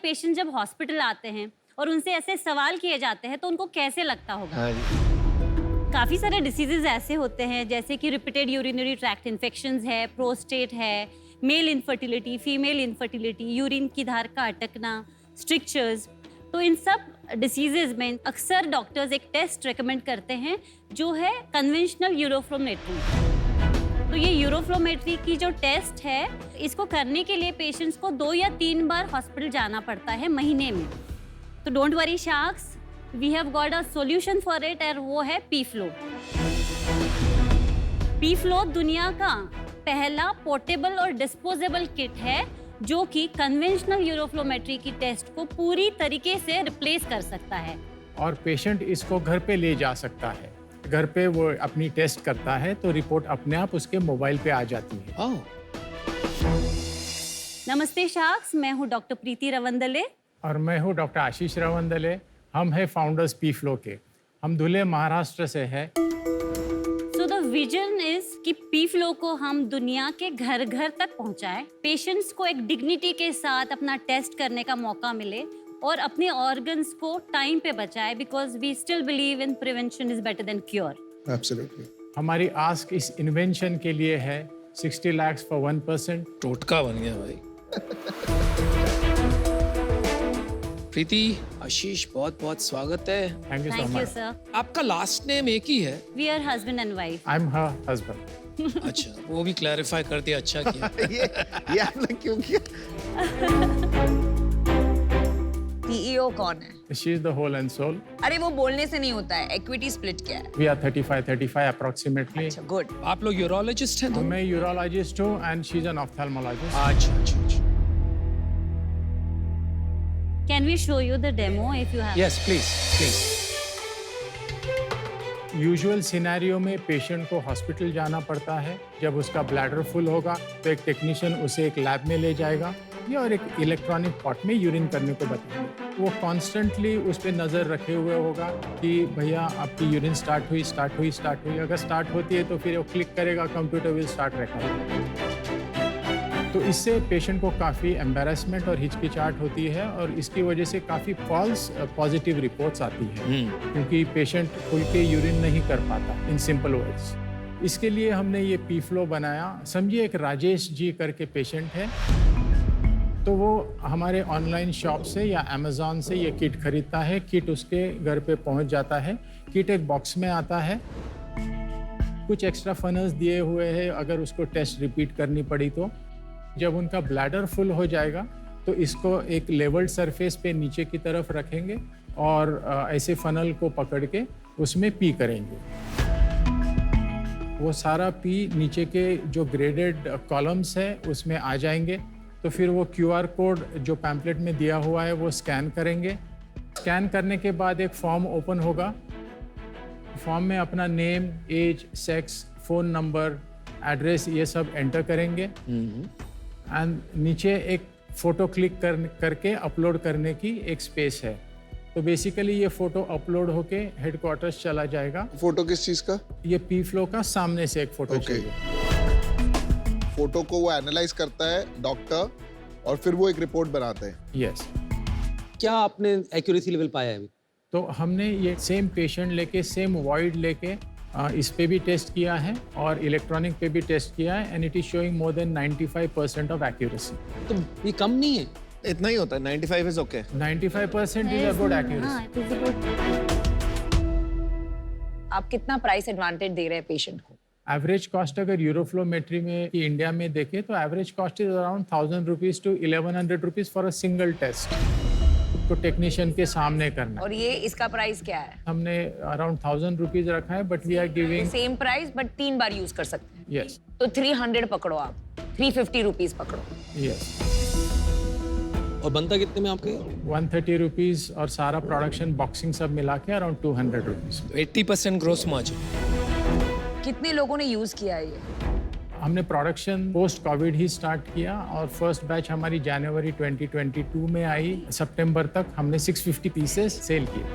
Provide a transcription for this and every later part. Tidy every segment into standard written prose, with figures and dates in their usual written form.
Patient जब hospital आते हैं और उनसे ऐसे सवाल किए जाते हैं तो उनको कैसे लगता होगा? हाँ जी। काफ़ी सारे डिसीजेज ऐसे होते हैं जैसे कि रिपीटेड यूरिनरी ट्रैक्ट इन्फेक्शंस है, प्रोस्टेट है, male infertility, female infertility, urine की धार का अटकना, स्ट्रिक्चर्स। तो इन सब डिसीजेज में अक्सर डॉक्टर्स एक टेस्ट रेकमेंड करते हैं जो है कन्वेंशनल यूरोफ्लोमेट्री। तो ये यूरोफ्लोमेट्री की जो टेस्ट है, इसको करने के लिए पेशेंट्स को 2 या 3 बार हॉस्पिटल जाना पड़ता है महीने में। तो don't worry sharks, we have got a solution for it, और वो है पी-फ्लो। पी-फ्लो दुनिया का पहला पोर्टेबल और डिस्पोजेबल किट है जो कि कन्वेंशनल यूरोफ्लोमेट्री की टेस्ट को पूरी तरीके से रिप्लेस कर सकता है। और पेशेंट इसको घर पे ले जा सकता है। घर पे वो अपनी टेस्ट करता है तो रिपोर्ट अपने आप उसके मोबाइल पे आ जाती है। नमस्ते शार्क्स, मैं हूँ डॉक्टर प्रीति रवंदले। और मैं हूँ डॉक्टर आशीष रवंदले। हम हैं फाउंडर्स पी-फ्लो के। हम धुले महाराष्ट्र से है। सो द विजन इज कि पी-फ्लो को हम दुनिया के घर घर तक पहुँचाएं, पेशेंट्स को एक डिग्निटी के साथ अपना टेस्ट करने का मौका मिले और अपने ऑर्गन्स को टाइम पे बचाए, because we still believe in prevention is better than cure. Absolutely. हमारी आस्क इस इन्वेंशन के लिए है 60 lakhs for 1%। टोटका बन गया भाई। प्रीति, आशीष, बहुत बहुत स्वागत है। Thank you so thank you much. Sir. आपका लास्ट नेम एक ही है? We are husband and wife. I am her husband. अच्छा, वो भी क्लैरिफाई कर दिया, अच्छा किया। ये आपने क्यों किया? सीईओ कौन है? She is the whole and sole. अरे वो बोलने से नहीं होता है, इक्विटी स्प्लिट क्या है? We are 35 approximately. अच्छा, गुड। आप लोग यूरोलॉजिस्ट हैं दोनों? मैं यूरोलॉजिस्ट हूँ and she is an ophthalmologist. अच्छा अच्छा अच्छा। Can we show you the demo if you have? Yes please please. Usual scenario में पेशेंट को हॉस्पिटल जाना पड़ता है। जब उसका ब्लैडर फुल होगा तो एक टेक्नीशियन उसे एक लैब में ले जाएगा या और एक इलेक्ट्रॉनिक पॉट में यूरिन करने को बताएंगे। वो कॉन्स्टेंटली उस पर नज़र रखे हुए होगा कि भैया आपकी यूरिन स्टार्ट हुई। अगर स्टार्ट होती है तो फिर वो क्लिक करेगा, कंप्यूटर विल स्टार्ट रिकॉर्ड। तो इससे पेशेंट को काफ़ी एम्बैरेसमेंट और हिचकिचाहट होती है और इसकी वजह से काफ़ी फॉल्स पॉजिटिव रिपोर्ट्स आती है क्योंकि पेशेंट खुल के यूरिन नहीं कर पाता इन सिंपल वर्ड्स। इसके लिए हमने ये पी-फ्लो बनाया। समझिए एक राजेश जी करके पेशेंट है, तो वो हमारे ऑनलाइन शॉप से या अमेज़ॉन से ये किट खरीदता है। किट उसके घर पे पहुंच जाता है। किट एक बॉक्स में आता है, कुछ एक्स्ट्रा फनल्स दिए हुए हैं अगर उसको टेस्ट रिपीट करनी पड़ी तो। जब उनका ब्लैडर फुल हो जाएगा तो इसको एक लेवल्ड सरफेस पे नीचे की तरफ रखेंगे और ऐसे फनल को पकड़ के उसमें पी करेंगे। वो सारा पी नीचे के जो ग्रेडेड कॉलम्स है उसमें आ जाएंगे। तो फिर वो QR कोड जो पैम्पलेट में दिया हुआ है वो स्कैन करेंगे। स्कैन करने के बाद एक फॉर्म ओपन होगा। फॉर्म में अपना name, age, sex, phone number, address ये सब एंटर करेंगे एंड नीचे एक फ़ोटो क्लिक करके अपलोड करने की एक स्पेस है। तो बेसिकली ये फ़ोटो अपलोड होके हेडक्वार्टर्स चला जाएगा। फोटो किस चीज का? ये पी-फ्लो का सामने से एक फ़ोटो Okay. चाहिए। फोटो को वो एनालाइज करता है डॉक्टर और फिर वो एक रिपोर्ट बनाते हैं। यस। क्या आपने एक्यूरेसी लेवल पाया है अभी? तो हमने ये सेम पेशेंट लेके, सेम वॉइड लेके इस पे भी टेस्ट किया है और इलेक्ट्रॉनिक पे भी टेस्ट किया है and it is showing more than 95% of accuracy. तो ये कम नहीं है? इतना ही होता है, 95 is okay. 95% is a good accuracy. हाँ, it is a good. आप कितना प्राइस एडवांटेज दे रहे हैं पेशेंट को? एवरेज कॉस्ट अगर यूरोफ्लोमेट्री में इंडिया में देखें तो average cost is around 1000 rupees to 1100 rupees for a single test तो टेक्नीशियन के सामने करना। और ये इसका प्राइस क्या है? हमने अराउंड 1000 रुपीज रखा है but we are giving. Same price but 3 बार यूज कर सकते हैं। यस तो 300 पकड़ो, आप 350 रुपीज पकड़ो। यस। और बनता कितने में आपके? 130 रुपीज और सारा प्रोडक्शन बॉक्सिंग सब मिला के अराउंड 200 रुपीज। 80% gross margin. कितने लोगों ने यूज किया है ये? हमने प्रोडक्शन पोस्ट कोविड ही स्टार्ट किया और फर्स्ट बैच हमारी जनवरी 2022 में आई। सितंबर तक हमने 650 पीसेस सेल किए।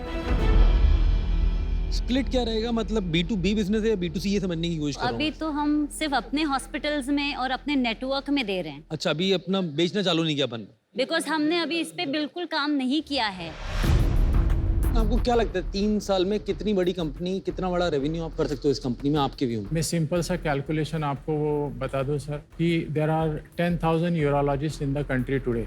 स्प्लिट क्या रहेगा, मतलब B2B बिजनेस है या B2C, ये समझने की कोशिश कर रहा हूं। अभी तो हम सिर्फ अपने हॉस्पिटल्स में और अपने नेटवर्क में दे रहे हैं। अच्छा, अभी अपना बेचना चालू नहीं किया अपन? बिकॉज हमने अभी इस पे बिल्कुल काम नहीं किया है। आपको क्या लगता है 3 साल में कितनी बड़ी कंपनी, कितना बड़ा रेवेन्यू आप कर सकते हो इस कंपनी में आपके व्यू में? मैं सिंपल सा कैलकुलेशन आपको वो बता दूं सर कि there are 10,000 urologist in the country today.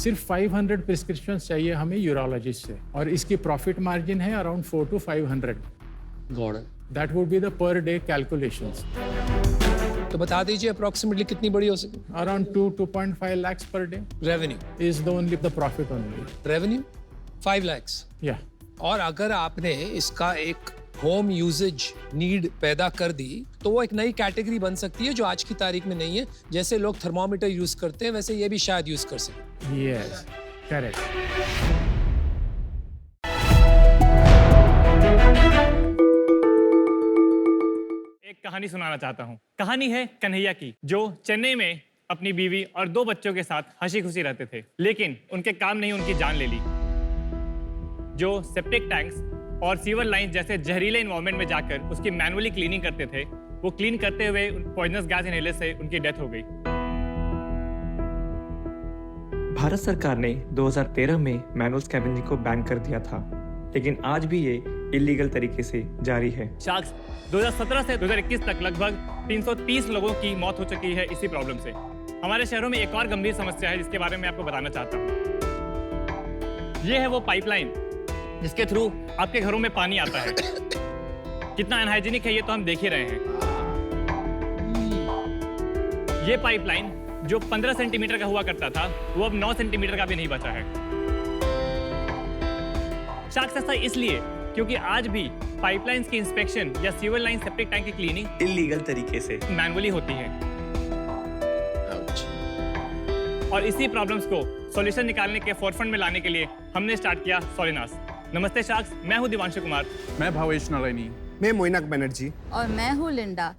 सिर्फ 500 प्रिस्क्रिप्शन चाहिए हमें यूरोलॉजिस्ट से, और इसकी प्रॉफिट मार्जिन है around 400 to 500। God. That would be the per day calculations. तो बता दीजिए अप्रोक्सीमेटली कितनी बड़ी हो सके around 2.5 lakhs per day revenue? is the only the profit only. Revenue 5 lakhs। Yeah. और अगर आपने इसका एक होम यूजेज नीड पैदा कर दी तो वो एक नई कैटेगरी बन सकती है जो आज की तारीख में नहीं है। जैसे लोग थर्मोमीटर यूज करते हैं वैसे ये भी शायद यूज कर सकें। Yes. Correct. एक कहानी सुनाना चाहता हूँ। कहानी है कन्हैया की, जो चेन्नई में अपनी बीवी और 2 बच्चों के साथ हंसी खुशी रहते थे, लेकिन उनके काम ने उनकी जान ले ली। जो सेप्टिक टैंक्स और सीवर लाइन जैसे जहरीले इन्वायरमेंट में जाकर उसकी मैनुअली क्लीनिंग करते थे, वो क्लीन करते हुए पॉइजनस गैस इनहेलर से उनकी डेथ हो गई। भारत सरकार ने 2013 में मैनुअल स्कैवेंजिंग को बैन कर दिया था, लेकिन आज भी ये इलीगल तरीके से जारी है। शार्क्स 2017 से 2021 तक लगभग 330 लोगों की मौत हो चुकी है इसी प्रॉब्लम से। हमारे शहरों में एक और गंभीर समस्या है जिसके बारे में आपको बताना चाहता हूँ। ये है वो पाइपलाइन जिसके थ्रू आपके घरों में पानी आता है। कितना अनहाइजीनिक है ये तो हम देख ही रहे हैं। ये पाइपलाइन जो 15 सेंटीमीटर का हुआ करता था वो अब 9 सेंटीमीटर का भी नहीं बचा है। शार्क्स ऐसा इसलिए क्योंकि आज भी पाइपलाइंस की इंस्पेक्शन या सीवर लाइन सेप्टिक टैंक की क्लीनिंग इलीगल तरीके से मैनुअली होती है। और इसी प्रॉब्लम्स को सॉल्यूशन निकालने के फोरफ्रंट में लाने के लिए हमने स्टार्ट किया सोलिनास। नमस्ते शार्क्स, मैं हूं दिवांशु कुमार। मैं भावेश नारायणी। मैं मोइनक बनर्जी। और मैं हूँ लिंडा।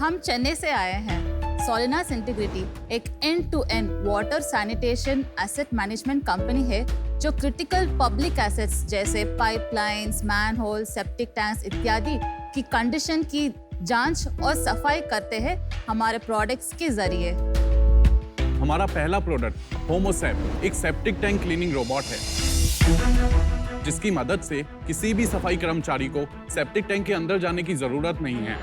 हम चेन्नई से आए हैं। सोलिनास इंटीग्रिटी एक end to end water sanitation asset management company है जो क्रिटिकल पब्लिक एसेट्स जैसे पाइपलाइंस, मैनहोल, सेप्टिक टैंक्स इत्यादि की कंडीशन की जांच और सफाई करते हैं हमारे प्रोडक्ट्स के जरिए। हमारा पहला प्रोडक्ट होमोसेप एक सेप्टिक टैंक क्लीनिंग रोबोट है, जिसकी मदद से किसी भी सफाई कर्मचारी को सेप्टिक टैंक के अंदर जाने की जरूरत नहीं है।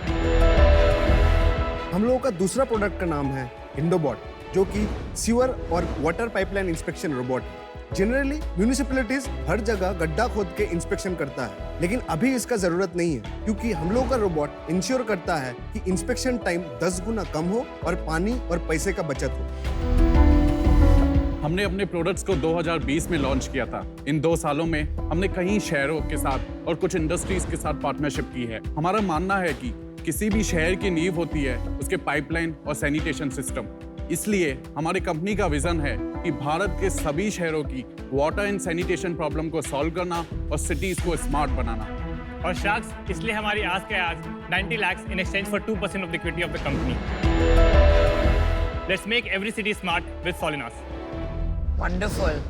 हम लोगों का दूसरा प्रोडक्ट का नाम है इंडोबॉट, जो कि सीवर और वाटर पाइपलाइन इंस्पेक्शन रोबोट है। जनरली म्यूनिसिपैलिटीज हर जगह गड्ढा खोद के इंस्पेक्शन करता है, लेकिन अभी इसका जरूरत नहीं है क्योंकि हम लोगों का रोबोट इंश्योर करता है कि इंस्पेक्शन टाइम 10 गुना कम हो और पानी और पैसे का बचत हो। हमने अपने प्रोडक्ट्स को 2020 में लॉन्च किया था। इन 2 सालों में हमने कई शहरों के साथ और कुछ इंडस्ट्रीज के साथ पार्टनरशिप की है। हमारा मानना है कि किसी भी शहर की नींव होती है उसके पाइपलाइन और सैनिटेशन सिस्टम। इसलिए हमारी कंपनी का विजन है कि भारत के सभी शहरों की वाटर एंड सैनिटेशन प्रॉब्लम को सॉल्व करना और सिटीज को स्मार्ट बनाना। और शार्क्स इसलिए हमारी आज के आज 90 lakhs in exchange for 2% of the equity of the company. Let's make every city smart with Solinas. Wonderful,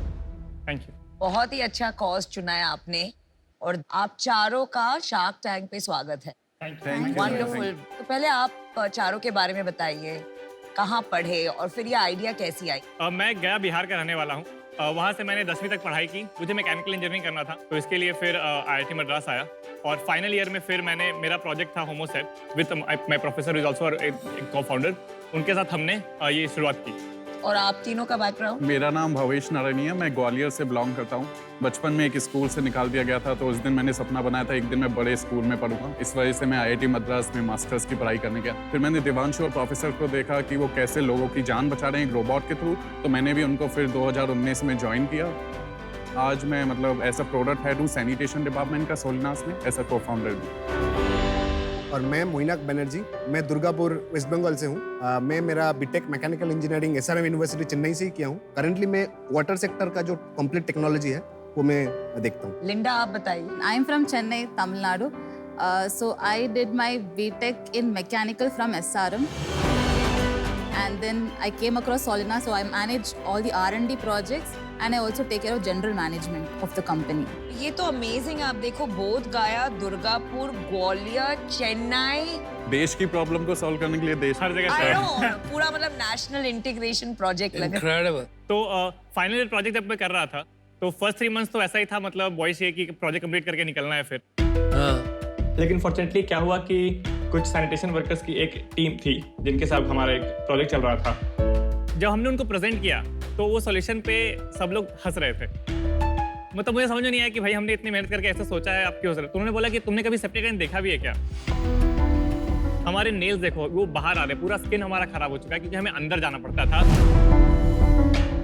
thank you. बहुत ही अच्छा कॉज चुना है आपने और आप चारों का शार्क टैंक पे स्वागत है। वंडरफुल। तो पहले आप चारों के बारे में बताइए, कहाँ पढ़े और फिर ये आइडिया कैसी आई? मैं गया बिहार का रहने वाला हूँ। वहाँ से मैंने 10वीं तक पढ़ाई की। मुझे मैकेनिकल इंजीनियरिंग करना था, तो इसके लिए फिर IIT मद्रास आया और फाइनल ईयर में फिर मैंने मेरा प्रोजेक्ट था होमोसेप with my professor is also एक को-फाउंडर। उनके साथ हमने ये शुरुआत की। और आप तीनों का बैकग्राउंड? मेरा नाम भावेश नारायणी है। मैं ग्वालियर से बिलोंग करता हूँ। बचपन में एक स्कूल से निकाल दिया गया था, तो उस दिन मैंने सपना बनाया था एक दिन मैं बड़े स्कूल में पढ़ूंगा। इस वजह से मैं IIT मद्रास में मास्टर्स की पढ़ाई करने गया। फिर मैंने दिवांशु और प्रोफेसर को देखा कि वो कैसे लोगों की जान बचा रहे हैं एक रोबोट के थ्रू, तो मैंने भी उनको फिर 2019 में ज्वाइन किया। आज मैं मतलब ऐसा प्रोडक्ट हेड हूँ सैनिटेशन डिपार्टमेंट का सोलिनास में, ऐसा को-फाउंडर भी। और मैं मोइनक बनर्जी, मैं दुर्गापुर वेस्ट बंगाल से हूँ। मैं मेरा BTech mechanical engineering SRM university Chennai से ही किया हूँ। करंटली मैं वाटर सेक्टर का जो कंप्लीट टेक्नोलॉजी है वो मैं देखता हूँ। लिंडा, आप बताइए। I am from Chennai, Tamil Nadu. So I did my BTech in mechanical from SRM. And then I came across Solinas, so I managed all the R&D projects and I also take care of general management of the company. ये तो amazing है। आप देखो, बोध गया, दुर्गापुर, ग्वालियर, चेन्नई। देश की problem को सॉल्व करने के लिए देश हर जगह I से know, पूरा मतलब नेशनल इंटीग्रेशन प्रोजेक्ट लगे। Incredible. तो फाइनल ईयर प्रोजेक्ट जब मैं कर रहा था तो फर्स्ट 3 मंथ्स तो ऐसा ही था, मतलब बॉयज ये कि प्रोजेक्ट कंप्लीट करके निकलना है फिर। हाँ। लेकिन फॉर्चुनेटली क्या हुआ कि कुछ सैनिटेशन वर्कर्स की एक टीम थी जिनके साथ हमारा एक प्रोजेक्ट चल रहा था। जब हमने उनको प्रेजेंट किया तो वो सॉल्यूशन पे सब लोग हंस रहे थे। मतलब मुझे समझ में नहीं आया कि भाई हमने इतनी मेहनत करके ऐसा सोचा है, आप क्यों हंस रहे हो? तो उन्होंने बोला कि तुमने कभी सेप्टिक टैंक देखा भी है क्या? हमारे नेल्स देखो, वो बाहर आ रहे, पूरा स्किन हमारा खराब हो चुका है क्योंकि हमें अंदर जाना पड़ता था।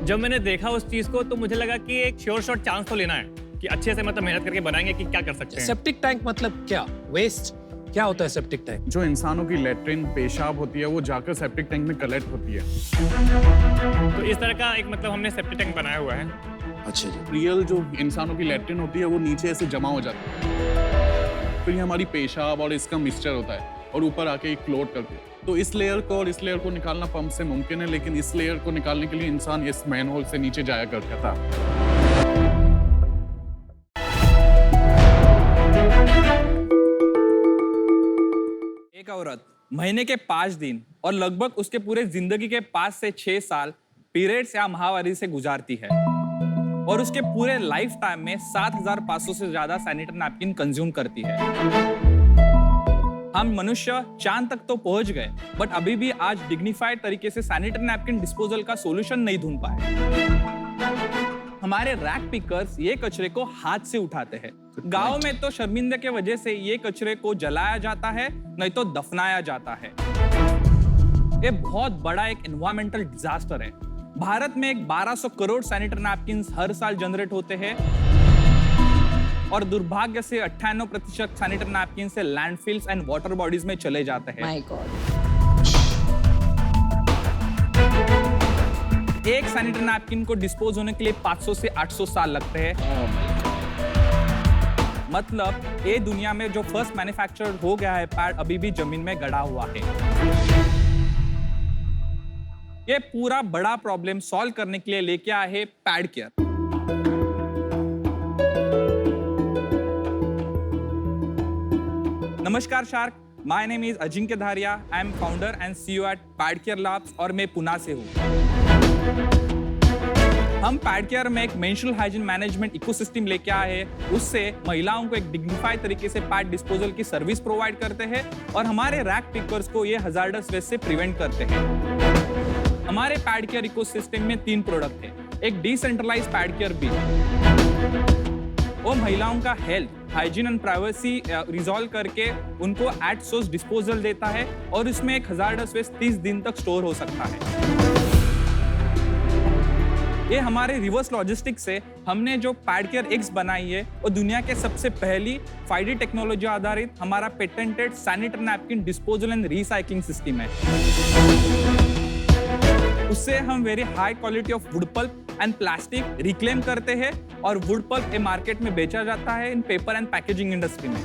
जब मैंने देखा उस चीज को तो मुझे लगा कि एक श्योर शॉट चांस तो लेना है कि अच्छे से मतलब मेहनत करके बनाएंगे कि क्या कर सकते हैं। सेप्टिक टैंक मतलब क्या? वेस्ट क्या होता है सेप्टिक टैंक? जो इंसानों की लेट्रिन पेशाब होती है वो जाकर सेप्टिक टैंक में कलेक्ट होती है। तो इस तरह का एक मतलब हमने सेप्टिक टैंक बनाया हुआ है। अच्छा जी। रियल जो इंसानों की लेट्रिन होती है वो नीचे ऐसे जमा हो जाती है, फिर ये हमारी पेशाब और इसका मिक्सचर होता है और ऊपर आके एक फ्लोट करती है। तो इस लेयर को और इस लेयर को निकालना पंप से मुमकिन है, लेकिन इस लेयर को निकालने के लिए इंसान इस मैनहोल से नीचे जाया करता था। एक औरत महीने के 5 दिन और लगभग उसके पूरे जिंदगी के 5 से 6 साल पीरियड्स या माहवारी से गुजारती है और उसके पूरे लाइफ टाइम में 7,500 से ज्यादा सैनिटरी नैपकिन कंज्यूम करती है। हम मनुष्य चांद तक तो पहुंच गए, बट अभी भी आज डिग्निफाइड तरीके से सैनिटरी नैपकिन डिस्पोजल का सॉल्यूशन नहीं ढूंढ पाए। हमारे रैक पिकर्स ये कचरे को हाथ से उठाते हैं। गांव में तो शर्मिंदे के वजह से ये कचरे को जलाया जाता है, नहीं तो दफनाया जाता है। ये बहुत बड़ा एक एनवायरमेंटल डिजास्टर है। भारत में एक 1200 करोड़ सैनिटरी नैपकिन हर साल जनरेट होते हैं और दुर्भाग्य से 98% सैनिटरी नैपकिन से लैंडफिल्स एंड वाटर बॉडीज में चले जाते हैं। My God. एक सैनिटरी नैपकिन को डिस्पोज होने के लिए 500 से 800 साल लगते हैं। मतलब ये दुनिया में जो फर्स्ट मैन्युफैक्चर हो गया है पैड अभी भी जमीन में गड़ा हुआ है। ये पूरा बड़ा प्रॉब्लम सॉल्व करने के लिए लेके आए हैं पैड केयर। नमस्कार shark, my name is Ajinkya Dhariya. I am founder and CEO at Pad Care Labs और मैं पुणे से हूँ। हम पैड केयर में एक मेंस्ट्रुअल हाइजीन मैनेजमेंट इकोसिस्टम लेके आए हैं। उससे महिलाओं को एक डिग्निफाइड तरीके से पैड डिस्पोजल की सर्विस प्रोवाइड करते हैं और हमारे रैक पिकर्स को ये हजार्डस वेस्ट से प्रिवेंट करते हैं। हमारे पैड केयर इकोसिस्टम में 3 प्रोडक्ट हैं। एक डिसेंट्रलाइज पैड केयर भी, वो महिलाओं का health, hygiene and privacy resolve करके उनको एट सोर्स डिस्पोजल देता है और इसमें एक हजार्डस वेस्ट 30 दिन तक स्टोर हो सकता है। ये हमारे रिवर्स लॉजिस्टिक्स से हमने जो पैड केयर एक्स बनाई है वो दुनिया के सबसे पहली 5D टेक्नोलॉजी आधारित हमारा patented sanitary napkin disposal and recycling system है। उससे हम very high quality of wood pulp and plastic reclaim करते हैं और वुड पल्प मार्केट में बेचा जाता है इन पेपर एंड पैकेजिंग इंडस्ट्री में।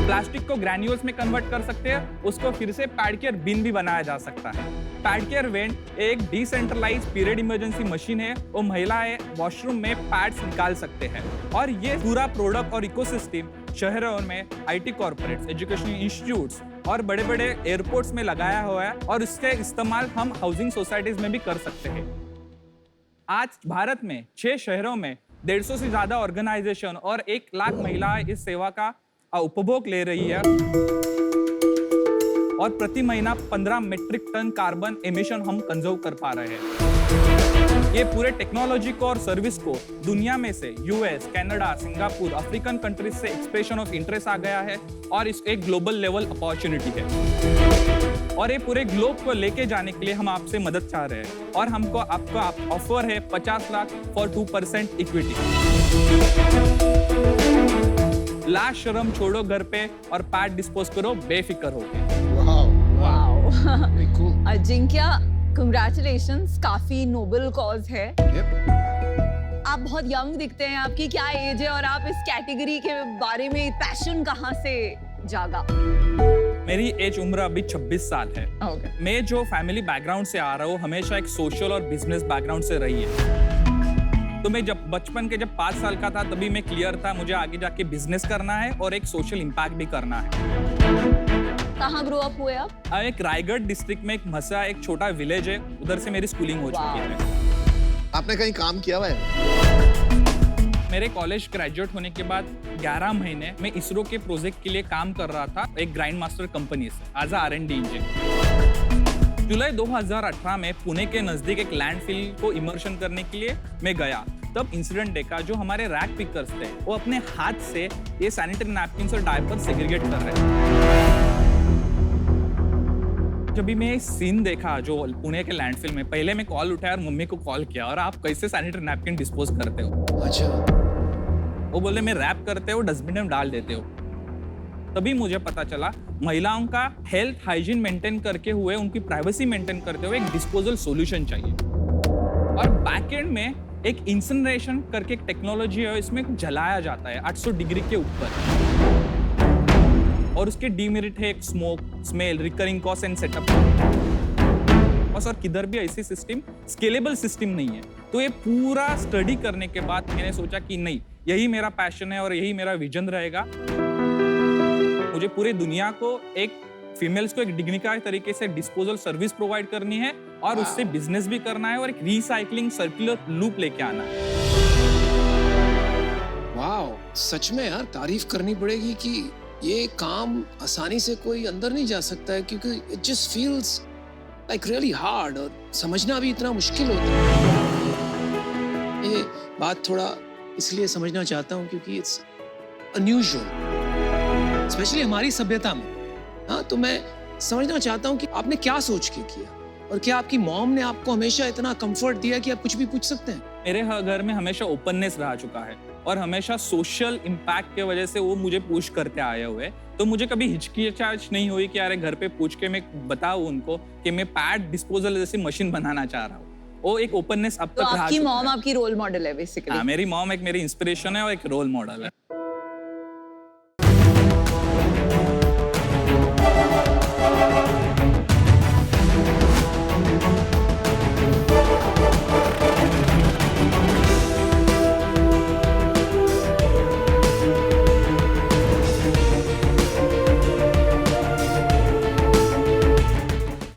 प्लास्टिक को ग्रैन्यूल्स में कन्वर्ट कर सकते हैं, उसको फिर से पैड केयर बिन भी बनाया जा सकता है। पैड केयर वेंट एक डिसेंट्रलाइज पीरियड इमरजेंसी मशीन है। वो महिलाएं वॉशरूम में पैड्स निकाल सकते हैं और ये पूरा प्रोडक्ट और इकोसिस्टम शहरों में आईटी कॉर्पोरेट्स, एजुकेशनल इंस्टीट्यूट्स और बड़े बड़े एयरपोर्ट्स में लगाया हुआ है और इसके इस्तेमाल हम हाउसिंग सोसाइटीज में भी कर सकते हैं। आज भारत में 6 शहरों में 150 से ज्यादा ऑर्गेनाइजेशन और 1 लाख महिलाएं इस सेवा का उपभोग ले रही है और प्रति महीना 15 मीट्रिक टन कार्बन एमिशन हम कंजर्व कर पा रहे हैं। ये पूरे टेक्नोलॉजी को और सर्विस को दुनिया में से US, Canada, Singapore, African countries से एक्सप्रेशन ऑफ इंटरेस्ट आ गया है और इस एक ग्लोबल लेवल अपॉर्चुनिटी है और ये पूरे ग्लोब को लेके जाने के लिए हम आपसे मदद चाह रहे हैं और हमको आपका ऑफर है 50 लाख फॉर 2% इक्विटी। लास्ट शर्म छोड़ो घर पे और पैड डिस्पोज करो बेफिक्र होके। अजिंक्य, कंग्रेचुलेशंस, काफी नोबल कॉज है। आप बहुत यंग दिखते हैं, आपकी क्या एज है और आप इस कैटेगरी के बारे में पैशन कहाँ से जागा? मेरी एज उम्र अभी 26 साल है। मैं जो फैमिली बैकग्राउंड से आ रहा हूँ हमेशा एक सोशल और बिजनेस बैकग्राउंड से रही है। तो मैं जब बचपन के जब 5 साल का था तभी मैं क्लियर था मुझे आगे जाके बिजनेस करना है और एक सोशल इम्पैक्ट भी करना है। कहाँ ग्रो अप हुए आप? एक रायगढ़ डिस्ट्रिक्ट में एक मसा एक छोटा विलेज है, उधर से मेरी स्कूलिंग हो चुकी है। आपने कहीं काम किया हुआ है? मेरे कॉलेज ग्रेजुएट होने के बाद 11 महीने मैं इसरो के प्रोजेक्ट के लिए काम कर रहा था एक ग्राइंड मास्टर कंपनी से एज R&D इंजीनियर। जुलाई 2018 में पुणे के नजदीक एक लैंडफिल को इमर्शन करने के लिए मैं गया। तब इंसिडेंट देखा, जो हमारे रैक पिकर्स थे वो अपने हाथ से ये सैनिटरी नैपकिन्स और डायपर सेग्रीगेट कर रहे थे। जब भी मैं सीन देखा जो पुणे के लैंडफिल में, पहले मैं कॉल उठाया और मम्मी को कॉल किया और आप कैसे सैनिटरी नैपकिन डिस्पोज करते हो? अच्छा। वो बोले मैं रैप करते हो डस्टबिन में डाल देते हो। तभी मुझे पता चला महिलाओं का हेल्थ हाइजीन मेंटेन करके हुए, उनकी प्राइवेसी मेंटेन करते हुए एक डिस्पोजल सॉल्यूशन चाहिए। और बैक एंड में एक इंसिनरेशन करके एक टेक्नोलॉजी है, इसमें जलाया जाता है 800 डिग्री के ऊपर और उसके डीमेरिट है एक smoke, smell, recurring cost and setup. और सर किधर भी ऐसी सिस्टम स्केलेबल सिस्टम नहीं है। तो ये पूरा स्टडी करने के बाद मैंने सोचा कि नहीं, यही मेरा पैशन है और यही मेरा विजन रहेगा। मुझे पूरी दुनिया को एक फीमेल्स को एक डिग्निफाइड तरीके से डिस्पोजल सर्विस प्रोवाइड करनी है और उससे बिजनेस भी करना है और एक रिसाइकलिंग सर्कुलर लूप लेके आना है। वाओ, सच में यार तारीफ करनी पड़ेगी कि ये काम आसानी से कोई अंदर नहीं जा सकता है, क्योंकि it just feels like really hard और समझना भी इतना मुश्किल होता है। ये बात थोड़ा इसलिए समझना चाहता हूँ क्योंकि इट्स अनयूजुअल, स्पेशली हमारी सभ्यता में। हाँ, तो मैं समझना चाहता हूँ कि आपने क्या सोच के किया और क्या आपकी मॉम ने आपको हमेशा इतना कंफर्ट दिया कि आप कुछ भी पूछ सकते हैं? मेरे घर में हमेशा ओपननेस रह चुका है और हमेशा सोशल इम्पैक्ट के वजह से वो मुझे पुश करते आए हुए, तो मुझे कभी हिचकिचाहट नहीं हुई कि यार घर पे पूछ के मैं बताऊं उनको कि मैं पैड डिस्पोजल जैसी मशीन बनाना चाह रहा हूँ। वो एक ओपननेस अब तो तक रहा आपकी चुका मॉम है। आपकी रोल मॉडल है बेसिकली? हाँ, मेरी मॉम एक मेरी इंस्पिरेशन है और एक रोल मॉडल है।